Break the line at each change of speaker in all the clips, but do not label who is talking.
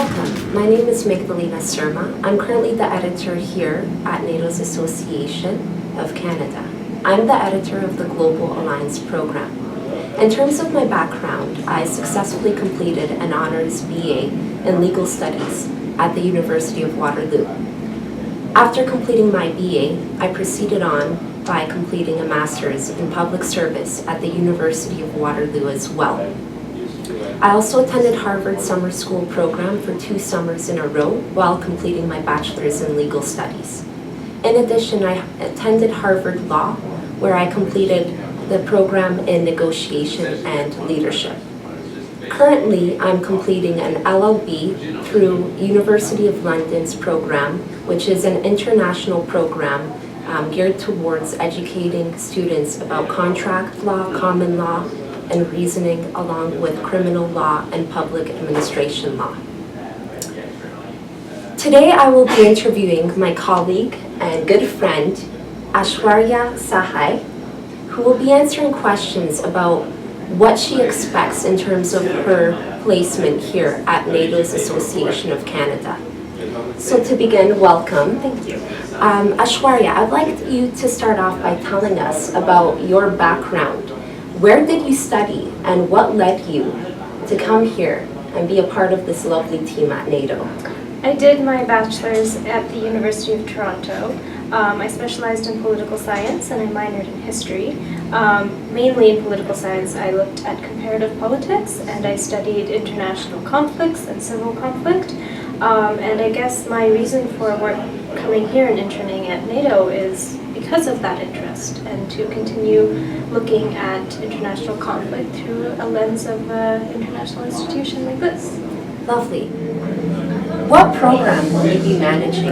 Welcome. My name is Magdalena Surma. I'm currently the editor here at Natal's Association of Canada. I'm the editor of the Global Alliance program. In terms of my background, I successfully completed an honors BA in legal studies at the University of Waterloo. After completing my BA, I proceeded on by completing a master's in public service at the University of Waterloo as well. I also attended Harvard Summer School program for 2 summers in a row while completing my bachelor's in legal studies. In addition, I attended Harvard Law, where I completed the program in negotiation and leadership. Currently, I'm completing an LLB through University of London's program, which is an international program geared towards educating students about contract law, common law, and reasoning, along with criminal law and public administration law. Today I will be interviewing my colleague and good friend, Aishwarya Sahai, who will be answering questions about what she expects in terms of her placement here at Natal's Association of Canada. So to begin, welcome.
Thank you.
Aishwarya, I'd like you to start off by telling us about your background. Where did you study and what led you to come here and be a part of this lovely team at Natal?
I did my bachelor's at the University of Toronto. I specialized in political science and I minored in history. Mainly in political science, I looked at comparative politics and I studied international conflicts and civil conflict. And I guess my reason for coming here and interning at Natal is because of that interest and to continue looking at international conflict through a lens of an international institution like this.
Lovely. What program will you be managing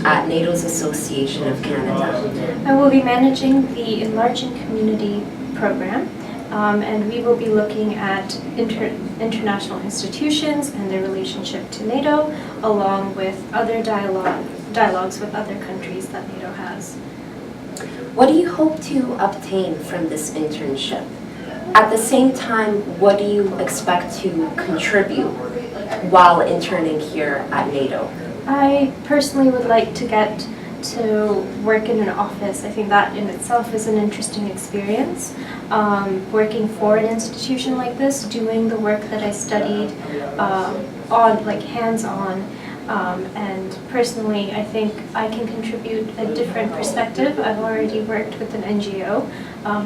at Natal's Association of Canada?
I will be managing the Enlarging Community program, and we will be looking at international institutions and their relationship to NATO, along with other dialogues with other countries that NATO has.
What do you hope to obtain from this internship? At the same time, what do you expect to contribute while interning here at NATO?
I personally would like to get to work in an office. I think that in itself is an interesting experience. Working for an institution like this, doing the work that I studied hands-on. And personally, I think I can contribute a different perspective. I've already worked with an NGO,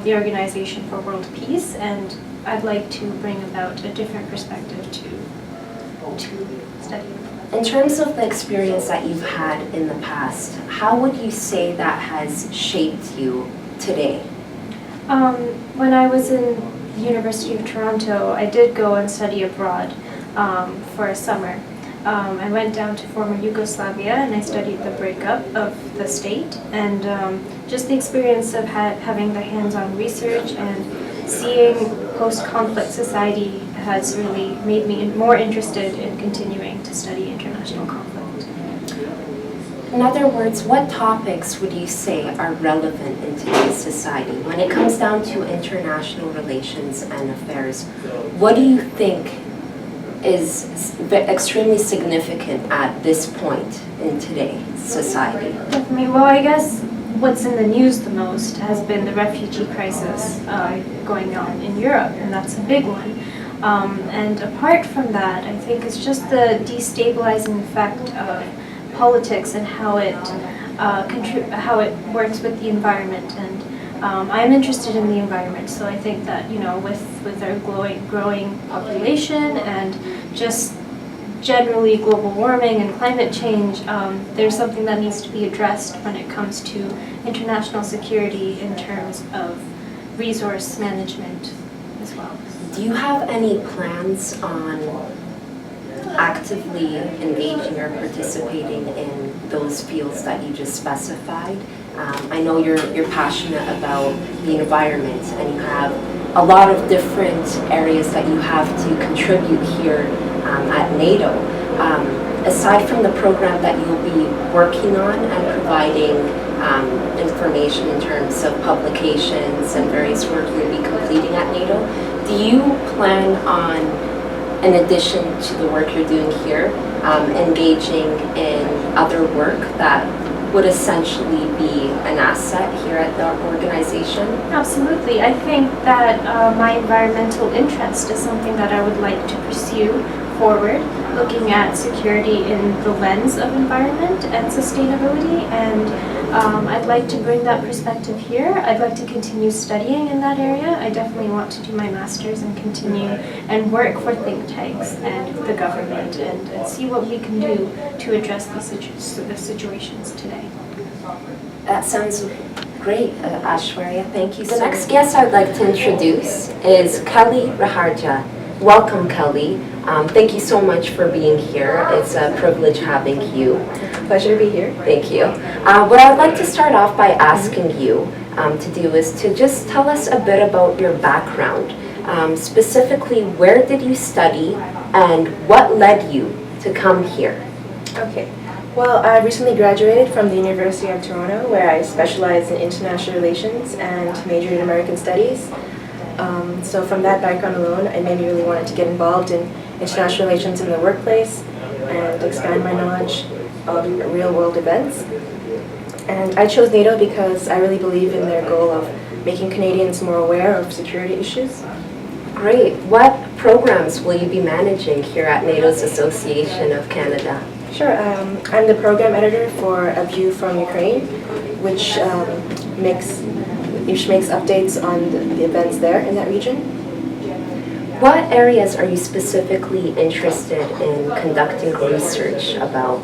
the Organization for World Peace, and I'd like to bring about a different perspective to study.
In terms of the experience that you've had in the past, how would you say that has shaped you today?
When I was in the University of Toronto, I did go and study abroad for a summer. I went down to former Yugoslavia and I studied the breakup of the state, and just the experience of having the hands-on research and seeing post-conflict society has really made me more interested in continuing to study international conflict.
In other words, what topics would you say are relevant in today's society? When it comes down to international relations and affairs, what do you think is extremely significant at this point in today's society?
Well, I guess what's in the news the most has been the refugee crisis going on in Europe, and that's a big one. And apart from that, I think it's just the destabilizing effect of politics and how it works with the environment. And I'm interested in the environment, so I think that with our growing population and just generally global warming and climate change, there's something that needs to be addressed when it comes to international security in terms of resource management as well.
Do you have any plans on actively engaging or participating in those fields that you just specified? I know you're passionate about the environment and you have a lot of different areas that you have to contribute here at NATO. Aside from the program that you'll be working on and providing information in terms of publications and various work you'll be completing at NATO, do you plan on in addition to the work you're doing here, engaging in other work that would essentially be an asset here at the organization?
Absolutely. I think that my environmental interest is something that I would like to pursue forward, looking at security in the lens of environment and sustainability, and I'd like to bring that perspective here. I'd like to continue studying in that area. I definitely want to do my master's and continue and work for think tanks and the government and see what we can do to address the situations today.
That sounds great, Aishwarya. Thank you. The next guest I'd like to introduce is Kelly Rahardja. Welcome, Kelly. Thank you so much for being here. It's a privilege having you.
Pleasure to be here.
Thank you. What I'd like to start off by asking you to do is to just tell us a bit about your background. Specifically, where did you study and what led you to come here?
Okay. Well, I recently graduated from the University of Toronto, where I specialize in international relations and majored in American studies. So from that background alone, it made me really wanted to get involved in international relations in the workplace and expand my knowledge of real-world events. And I chose Natal because I really believe in their goal of making Canadians more aware of security issues.
Great. What programs will you be managing here at NATO's Association of Canada?
Sure. I'm the program editor for A View from Ukraine, which makes updates on the events there in that region.
What areas are you specifically interested in conducting research about?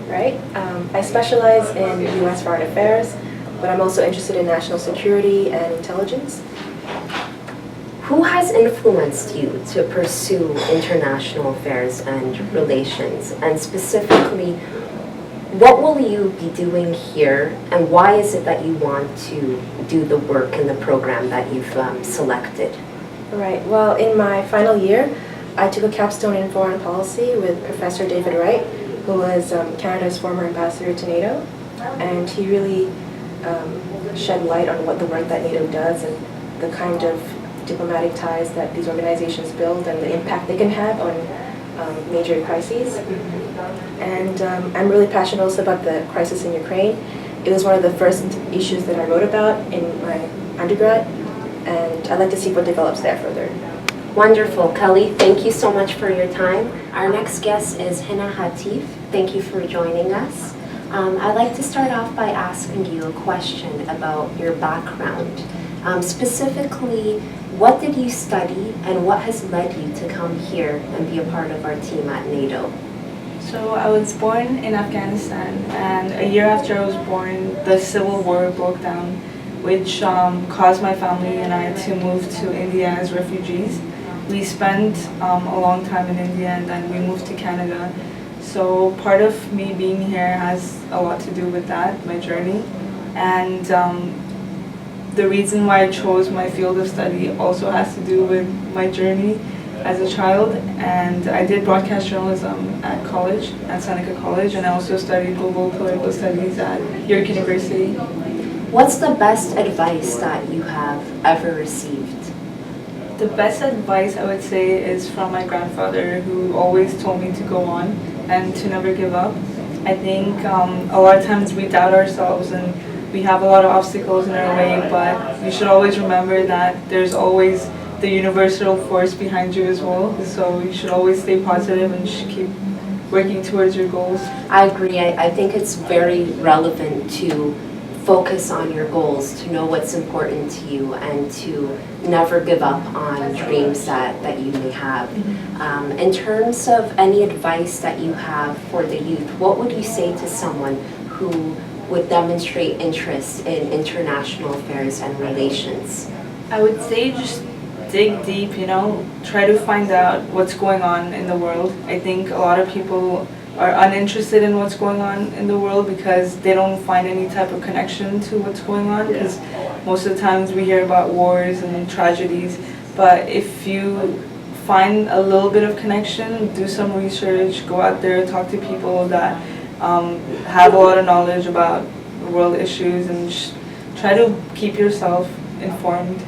Right. I specialize in U.S. foreign affairs, but I'm also interested in national security and intelligence.
Who has influenced you to pursue international affairs and relations? And specifically, what will you be doing here, and why is it that you want to do the work in the program that you've selected?
Right. Well, in my final year, I took a capstone in foreign policy with Professor David Wright, who was Canada's former ambassador to NATO, and he really shed light on what the work that NATO does and the kind of diplomatic ties that these organizations build and the impact they can have on major crises. And I'm really passionate also about the crisis in Ukraine. It was one of the first issues that I wrote about in my undergrad, and I'd like to see what develops there further.
Wonderful. Kelly, thank you so much for your time. Our next guest is Hinna Hatif. Thank you for joining us. I'd like to start off by asking you a question about your background. Specifically, what did you study and what has led you to come here and be a part of our team at NATO?
So I was born in Afghanistan, and a year after I was born, the civil war broke down, which caused my family and I to move to India as refugees. We spent a long time in India and then we moved to Canada. So part of me being here has a lot to do with that, my journey. And the reason why I chose my field of study also has to do with my journey as a child. And I did broadcast journalism at college, at Seneca College, and I also studied global political studies at York University.
What's the best advice that you have ever received?
The best advice I would say is from my grandfather, who always told me to go on and to never give up. I think a lot of times we doubt ourselves and we have a lot of obstacles in our way, but you should always remember that there's always the universal force behind you as well. So you should always stay positive and keep working towards your goals.
I agree. I think it's very relevant to focus on your goals, to know what's important to you, and to never give up on dreams that you may have. In terms of any advice that you have for the youth, what would you say to someone who would demonstrate interest in international affairs and relations?
I would say just dig deep, try to find out what's going on in the world. I think a lot of people are uninterested in what's going on in the world because they don't find any type of connection to what's going on, because most of the times we hear about wars and tragedies, but if you find a little bit of connection, do some research, go out there, talk to people that have a lot of knowledge about world issues, and try to keep yourself informed.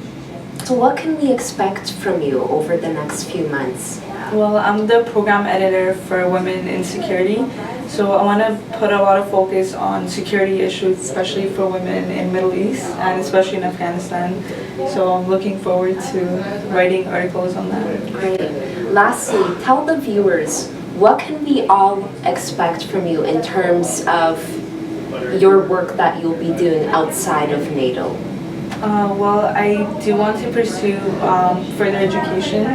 So what can we expect from you over the next few months?
Well, I'm the program editor for Women in Security. So I want to put a lot of focus on security issues, especially for women in Middle East and especially in Afghanistan. So I'm looking forward to writing articles on that.
Great. Lastly, tell the viewers, what can we all expect from you in terms of your work that you'll be doing outside of NATO?
Well, I do want to pursue further education,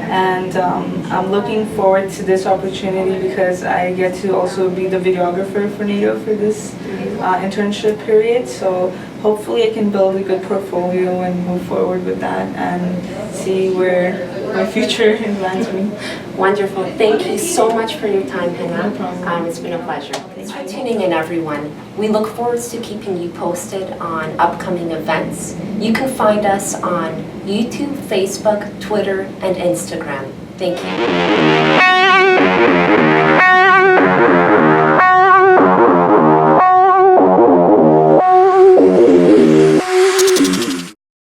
and I'm looking forward to this opportunity because I get to also be the videographer for NATO for this internship period. So hopefully I can build a good portfolio and move forward with that and see where my future lands me.
Wonderful. Thank you so much for your time, Hinna. It's been a pleasure. Thanks for tuning in, everyone. We look forward to keeping you posted on upcoming events. You can find us on YouTube, Facebook, Twitter, and Instagram. Thank you.